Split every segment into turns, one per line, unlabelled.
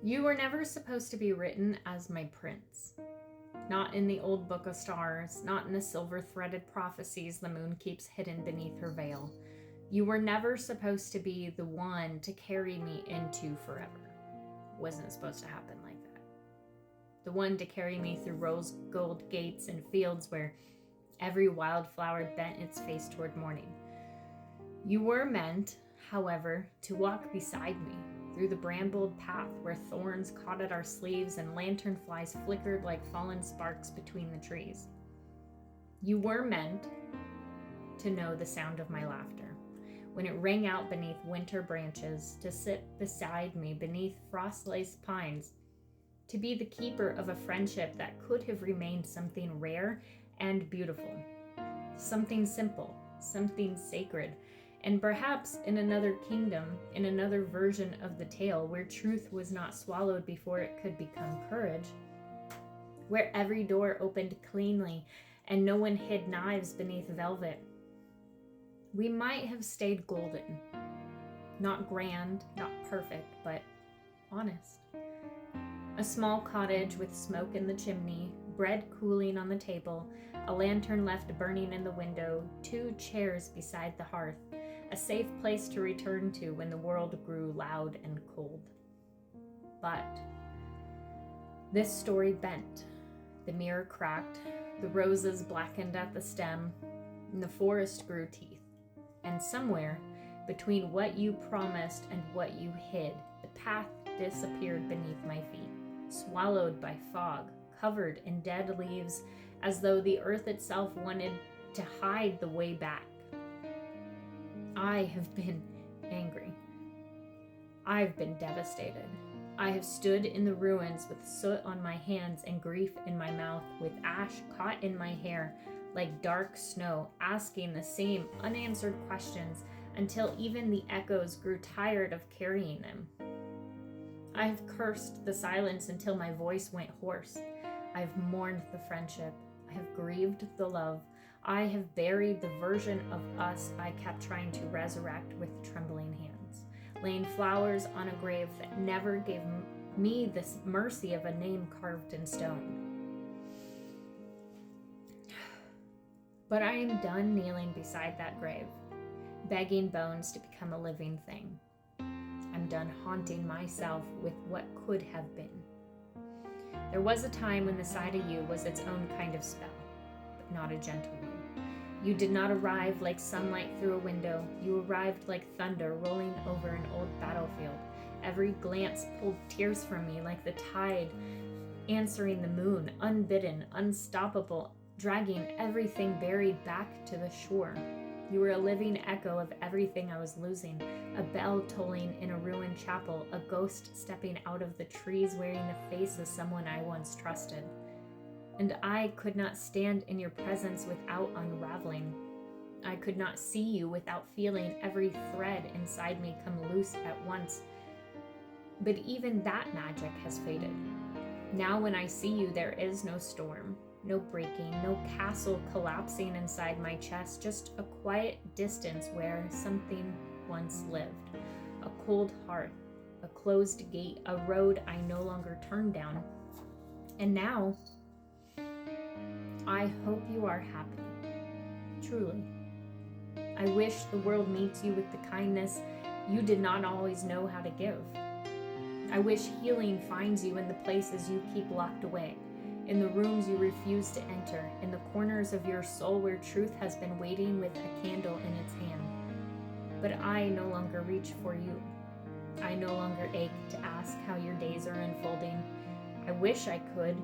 You were never supposed to be written as my prince. Not in the old book of stars, not in the silver threaded prophecies the moon keeps hidden beneath her veil. You were never supposed to be the one to carry me into forever. Wasn't supposed to happen like that. The one to carry me through rose gold gates and fields where every wildflower bent its face toward morning. You were meant, however, to walk beside me through the brambled path where thorns caught at our sleeves and lantern flies flickered like fallen sparks between the trees. You were meant to know the sound of my laughter when it rang out beneath winter branches, to sit beside me beneath frost-laced pines, to be the keeper of a friendship that could have remained something rare and beautiful, something simple, something sacred, and perhaps in another kingdom, in another version of the tale where truth was not swallowed before it could become courage, where every door opened cleanly and no one hid knives beneath velvet. We might have stayed golden, not grand, not perfect, but honest. A small cottage with smoke in the chimney, bread cooling on the table, a lantern left burning in the window, 2 chairs beside the hearth, a safe place to return to when the world grew loud and cold. But this story bent, the mirror cracked, the roses blackened at the stem, and the forest grew teeth. And somewhere between what you promised and what you hid, the path disappeared beneath my feet, swallowed by fog, covered in dead leaves, as though the earth itself wanted to hide the way back. I have been angry. I've been devastated. I have stood in the ruins with soot on my hands and grief in my mouth, with ash caught in my hair like dark snow, asking the same unanswered questions until even the echoes grew tired of carrying them. I have cursed the silence until my voice went hoarse. I have mourned the friendship. I have grieved the love. I have buried the version of us I kept trying to resurrect with trembling hands, laying flowers on a grave that never gave me the mercy of a name carved in stone. But I am done kneeling beside that grave, begging bones to become a living thing. I'm done haunting myself with what could have been. There was a time when the sight of you was its own kind of spell, but not a gentle one. You did not arrive like sunlight through a window. You arrived like thunder rolling over an old battlefield. Every glance pulled tears from me like the tide answering the moon, unbidden, unstoppable, dragging everything buried back to the shore. You were a living echo of everything I was losing, a bell tolling in a ruined chapel, a ghost stepping out of the trees wearing the face of someone I once trusted. And I could not stand in your presence without unraveling. I could not see you without feeling every thread inside me come loose at once. But even that magic has faded. Now when I see you, there is no storm, no breaking, no castle collapsing inside my chest, just a quiet distance where something once lived. A cold hearth, a closed gate, a road I no longer turn down. And now, I hope you are happy. Truly. I wish the world meets you with the kindness you did not always know how to give. I wish healing finds you in the places you keep locked away, in the rooms you refuse to enter, in the corners of your soul where truth has been waiting with a candle in its hand. But I no longer reach for you. I no longer ache to ask how your days are unfolding. I wish I could,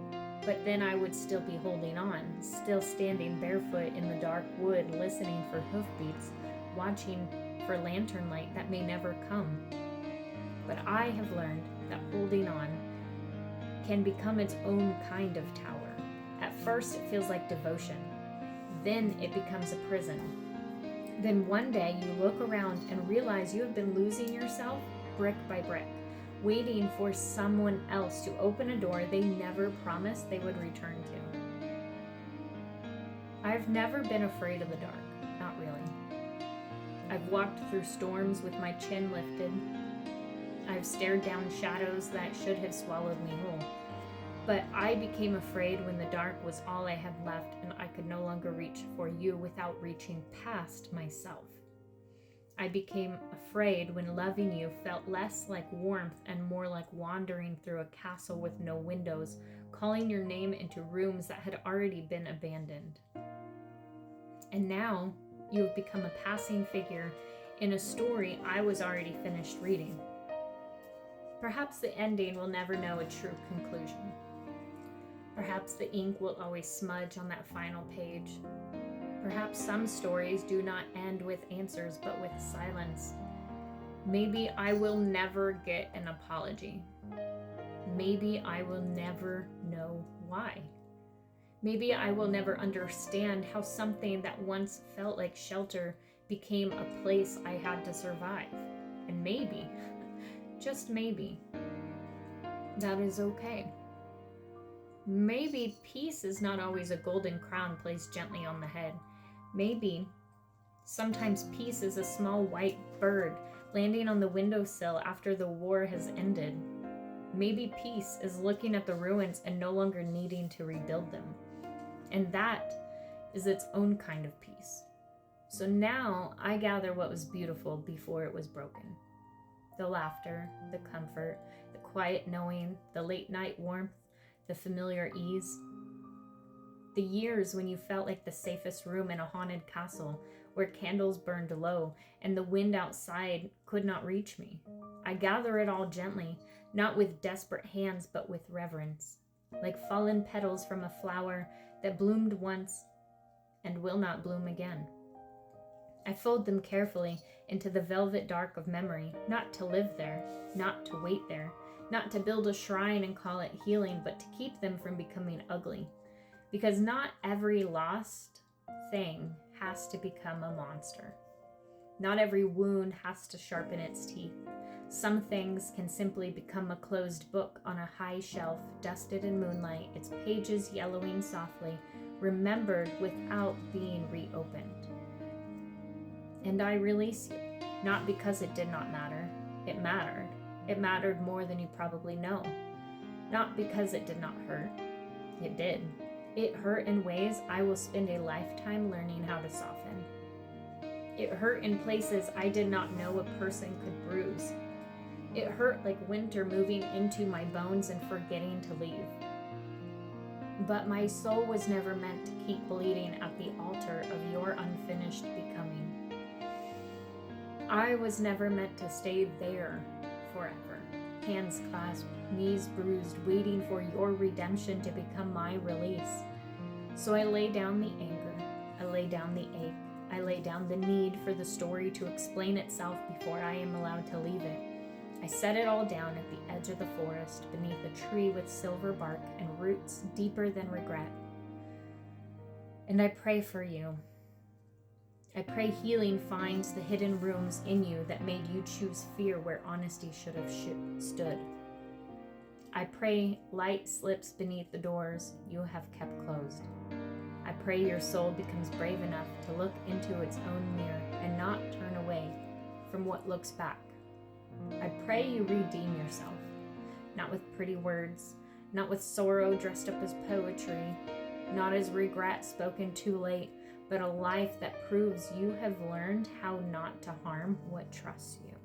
but then I would still be holding on, still standing barefoot in the dark wood, listening for hoofbeats, watching for lantern light that may never come. But I have learned that holding on can become its own kind of tower. At first, it feels like devotion. Then it becomes a prison. Then one day you look around and realize you have been losing yourself brick by brick, waiting for someone else to open a door they never promised they would return to. I've never been afraid of the dark, not really. I've walked through storms with my chin lifted, I've stared down shadows that should have swallowed me whole. But I became afraid when the dark was all I had left and I could no longer reach for you without reaching past myself. I became afraid when loving you felt less like warmth and more like wandering through a castle with no windows, calling your name into rooms that had already been abandoned. And now you have become a passing figure in a story I was already finished reading. Perhaps the ending will never know a true conclusion. Perhaps the ink will always smudge on that final page. Perhaps some stories do not end with answers but with silence. Maybe I will never get an apology. Maybe I will never know why. Maybe I will never understand how something that once felt like shelter became a place I had to survive. And maybe, just maybe, that is okay. Maybe peace is not always a golden crown placed gently on the head. Maybe sometimes peace is a small white bird landing on the windowsill after the war has ended. Maybe peace is looking at the ruins and no longer needing to rebuild them. And that is its own kind of peace. So now I gather what was beautiful before it was broken. The laughter, the comfort, the quiet knowing, the late night warmth, the familiar ease. The years when you felt like the safest room in a haunted castle where candles burned low and the wind outside could not reach me. I gather it all gently, not with desperate hands but with reverence, like fallen petals from a flower that bloomed once and will not bloom again. I fold them carefully into the velvet dark of memory, not to live there, not to wait there, not to build a shrine and call it healing, but to keep them from becoming ugly. Because not every lost thing has to become a monster. Not every wound has to sharpen its teeth. Some things can simply become a closed book on a high shelf, dusted in moonlight, its pages yellowing softly, remembered without being reopened. And I release you, not because it did not matter. It mattered. It mattered more than you probably know. Not because it did not hurt. It did. It hurt in ways I will spend a lifetime learning how to soften. It hurt in places I did not know a person could bruise. It hurt like winter moving into my bones and forgetting to leave. But my soul was never meant to keep bleeding at the altar of your unfinished becoming. I was never meant to stay there forever, hands clasped, knees bruised, waiting for your redemption to become my release. So I lay down the anger, I lay down the ache, I lay down the need for the story to explain itself before I am allowed to leave it. I set it all down at the edge of the forest, beneath a tree with silver bark and roots deeper than regret. And I pray for you. I pray healing finds the hidden rooms in you that made you choose fear where honesty should have stood. I pray light slips beneath the doors you have kept closed. I pray your soul becomes brave enough to look into its own mirror and not turn away from what looks back. I pray you redeem yourself, not with pretty words, not with sorrow dressed up as poetry, not as regret spoken too late, but a life that proves you have learned how not to harm what trusts you.